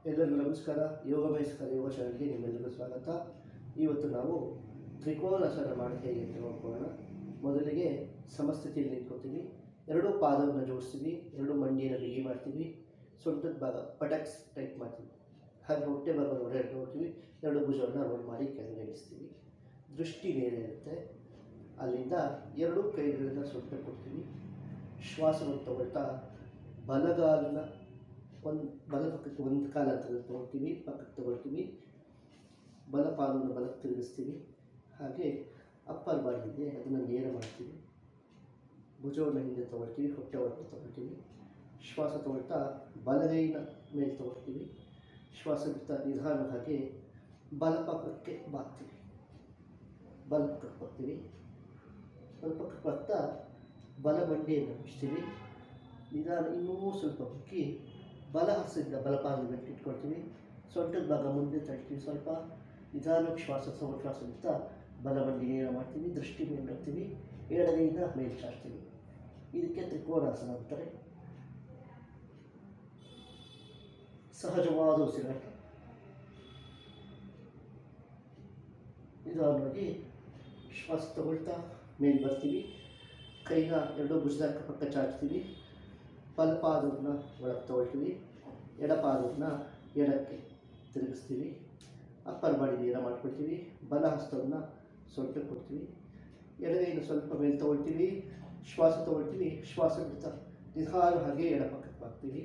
ಎಲ್ಲರಿಗೂ ನಮಸ್ಕಾರ. ಯೋಗಮಯಸ್ಕರ ಯೋಗ ಚಾನಲ್ಗೆ ನಿಮ್ಮೆಲ್ಲರಿಗೂ ಸ್ವಾಗತ. ಇವತ್ತು ನಾವು ತ್ರಿಕೋನಾಸನ ಮಾಡಿ ಹೇಗೆ ಅಂತ ನೋಡ್ಕೊಳ್ಳೋಣ. ಮೊದಲಿಗೆ ಸಮಸ್ಥಿತಿಯಲ್ಲಿ ನಿಂತ್ಕೋತೀವಿ, ಎರಡೂ ಪಾದವನ್ನು ಜೋಡಿಸ್ತೀವಿ, ಎರಡು ಮಂಡಿಯನ್ನು ಬಿಗಿ ಮಾಡ್ತೀವಿ, ಸೊಂಟದ ಭಾಗ ಪಟಕ್ಸ್ ಟೈಪ್ ಮಾಡ್ತೀವಿ, ಹಾಗೆ ಹೊಟ್ಟೆ ಭಾಗ ಹೊರಗೆ ನೋಡ್ತೀವಿ, ಎರಡು ಭುಜವನ್ನು ರೋಲ್ ಮಾಡಿ ಕೆಳಗೆ ಇಳಿಸ್ತೀವಿ. ದೃಷ್ಟಿ ಮೇಲೆ ಇರುತ್ತೆ. ಅಲ್ಲಿಂದ ಎರಡೂ ಕೈಗಳನ್ನು ಸೊಂಟ ಕೊಡ್ತೀವಿ. ಶ್ವಾಸವನ್ನು ತಗೊಳ್ತಾ ಬಲಗಾಲನ ಬಲ ಪಕ್ಕಕ್ಕೆ ಒಂದು ಕಾಲ ತೊಗೊಳ್ತೀವಿ, ಪಕ್ಕಕ್ಕೆ ತೊಗೊಳ್ತೀವಿ, ಬಲ ಪಾದವನ್ನು ಬಲಕ್ಕೆ ತಿರುಗಿಸ್ತೀವಿ. ಹಾಗೆ ಅಪ್ಪರ್ ಬಾಡಿ ಇದೆ ಅದನ್ನು ನೇರ ಮಾಡ್ತೀವಿ. ಭುಜವನ್ನು ಹಿಂದೆ ತೊಗೊಳ್ತೀವಿ, ಹೊಟ್ಟೆ ಒಳಗೆ ತೊಗೊಳ್ತೀವಿ. ಶ್ವಾಸ ತಗೊಳ್ತಾ ಬಲಗೈನ ಮೇಲೆ ತೊಗೊಳ್ತೀವಿ. ಶ್ವಾಸ ಬಿಡ್ತಾ ನಿಧಾನವಾಗಿ ಬಲ ಪಕ್ಕಕ್ಕೆ ಬಾಗ್ತೀವಿ, ಬಲ ಪಕ್ಕಕ್ಕೆ ಬರ್ತೀವಿ. ಬಲ ಪಕ್ಕಕ್ಕೆ ಬರ್ತಾ ಬಲ ಮಂಡಿಯನ್ನು ಮುಚ್ತೀವಿ. ನಿಧಾನ ಇನ್ನೂ ಸ್ವಲ್ಪ ಬುಕ್ಕಿ ಬಲ ಹಸಿದ ಬಲಪಾದ ಇಟ್ಕೊಳ್ತೀವಿ. ಸೊಂಟದ ಭಾಗ ಮುಂದೆ ತಳ್ತೀವಿ. ಸ್ವಲ್ಪ ನಿಧಾನಕ್ಕೆ ಶ್ವಾಸ ಬಿಡ್ತಾ ಬಲ ಮಂಡಿ ನೇರ ಮಾಡ್ತೀವಿ. ದೃಷ್ಟಿ ಮೇಲೆ ಬರ್ತೀವಿ, ಎಡಗೈಯಿಂದ ಮೇಲೆ ಚಾಚ್ತೀವಿ. ಇದಕ್ಕೆ ತ್ರಿಕೋನಾಸನ ಅಂತಾರೆ. ಸಹಜವಾದ ಉಸಿರಾಟ. ನಿಧಾನವಾಗಿ ಶ್ವಾಸ ತಗೊಳ್ತಾ ಮೇಲೆ ಬರ್ತೀವಿ. ಕೈನ ಎರಡೂ ಭುಜದ ಪಕ್ಕ ಚಾಚ್ತೀವಿ. ಬಲಪಾದವನ್ನು ಒಳಗೆ ತೊಗೊಳ್ತೀವಿ, ಎಡಪಾದವನ್ನು ಎಡಕ್ಕೆ ತಿರುಗಿಸ್ತೀವಿ. ಅಪ್ಪರ್ ಬಾಡಿ ನೇರ ಮಾಡ್ಕೊಳ್ತೀವಿ. ಬಲ ಹಸ್ತವನ್ನು ಸೊಂಟಕ್ಕೆ ಕೊಡ್ತೀವಿ. ಎಡಗೈನ ಸ್ವಲ್ಪ ಮೇಲೆ ತೊಗೊಳ್ತೀವಿ, ಶ್ವಾಸ ತೊಗೊಳ್ತೀವಿ. ಶ್ವಾಸ ಬಿಡ್ತಾ ನಿಧಾನ ಹಾಗೆ ಎಡಪಕ್ಕಕ್ಕೆ ಬಾಗ್ತೀವಿ.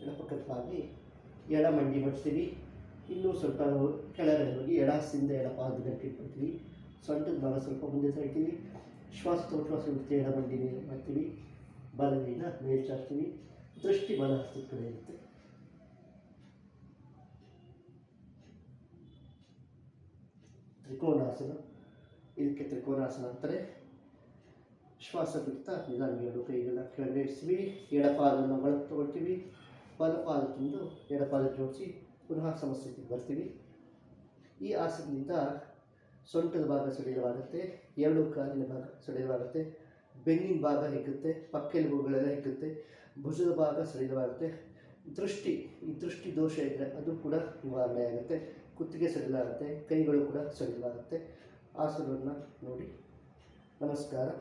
ಎಡಪಕ್ಕಕ್ಕೆ ಬಾಗಿ ಎಡ ಮಂಡಿ ಮಡ್ತೀವಿ. ಇನ್ನೂ ಸ್ವಲ್ಪ ಕೆಳಗಡೆ ಹೋಗಿ ಎಡ ಹಸ್ತಿಂದ ಎಡಪಾದ ಗಂಟೆ ಇಟ್ಕೊಳ್ತೀವಿ. ಸೊಂಟದ ಭಾಗ ಸ್ವಲ್ಪ ಮುಂದೆ ತಳ್ತೀವಿ. ಶ್ವಾಸ ಬಿಡ್ತೀವಿ, ಎಡ ಮಂಡಿ ನೇರ ಮಾಡ್ತೀವಿ. ಬಲಗೈನ ಮೇಲೆ ಚಾಚ್ತೀವಿ. ದೃಷ್ಟಿ ಬಲ ಹಸ್ತದ ಕಡೆ ಇರುತ್ತೆ. ತ್ರಿಕೋನಾಸನ, ಇದಕ್ಕೆ ತ್ರಿಕೋನಾಸನ ಅಂತಾರೆ. ಶ್ವಾಸ ಬಿಡ್ತಾ ನಿಧಾನ ಎರಡು ಕೈಗಳನ್ನ ಕೆಳಗಡೆ ಇಡ್ತೀವಿ. ಎಡಪಾದವನ್ನು ಒಳಗೆ ತೊಗೊಳ್ತೀವಿ. ಬಲಪಾದ ತಂದು ಎಡಪಾದ ಜೋಡಿಸಿ ಪುನಃ ಸಮಸ್ಥಿತಿಗೆ ಬರ್ತೀವಿ. ಈ ಆಸನದಿಂದ ಸೊಂಟದ ಭಾಗ ಸಡಿಲವಾಗುತ್ತೆ, ಎರಡು ಕಾಲಿನ ಭಾಗ ಸಡಿಲವಾಗುತ್ತೆ, ಬೆನ್ನಿನ ಭಾಗ ಹಿಗ್ಗುತ್ತೆ, ಪಕ್ಕೆಲುಬುಗಳೆಲ್ಲ ಹಿಗ್ಗುತ್ತೆ, ಭುಜದ ಭಾಗ ಸಡಿಲವಾಗುತ್ತೆ. ಈ ದೃಷ್ಟಿ ದೋಷ ಇದ್ದರೆ ಅದು ಕೂಡ ನಿವಾರಣೆ ಆಗುತ್ತೆ. ಕುತ್ತಿಗೆ ಸಡಿಲಾಗುತ್ತೆ, ಕೈಗಳು ಕೂಡ ಸಡಿಲಾಗುತ್ತೆ. ಆಸನವನ್ನು ನೋಡಿ. ನಮಸ್ಕಾರ.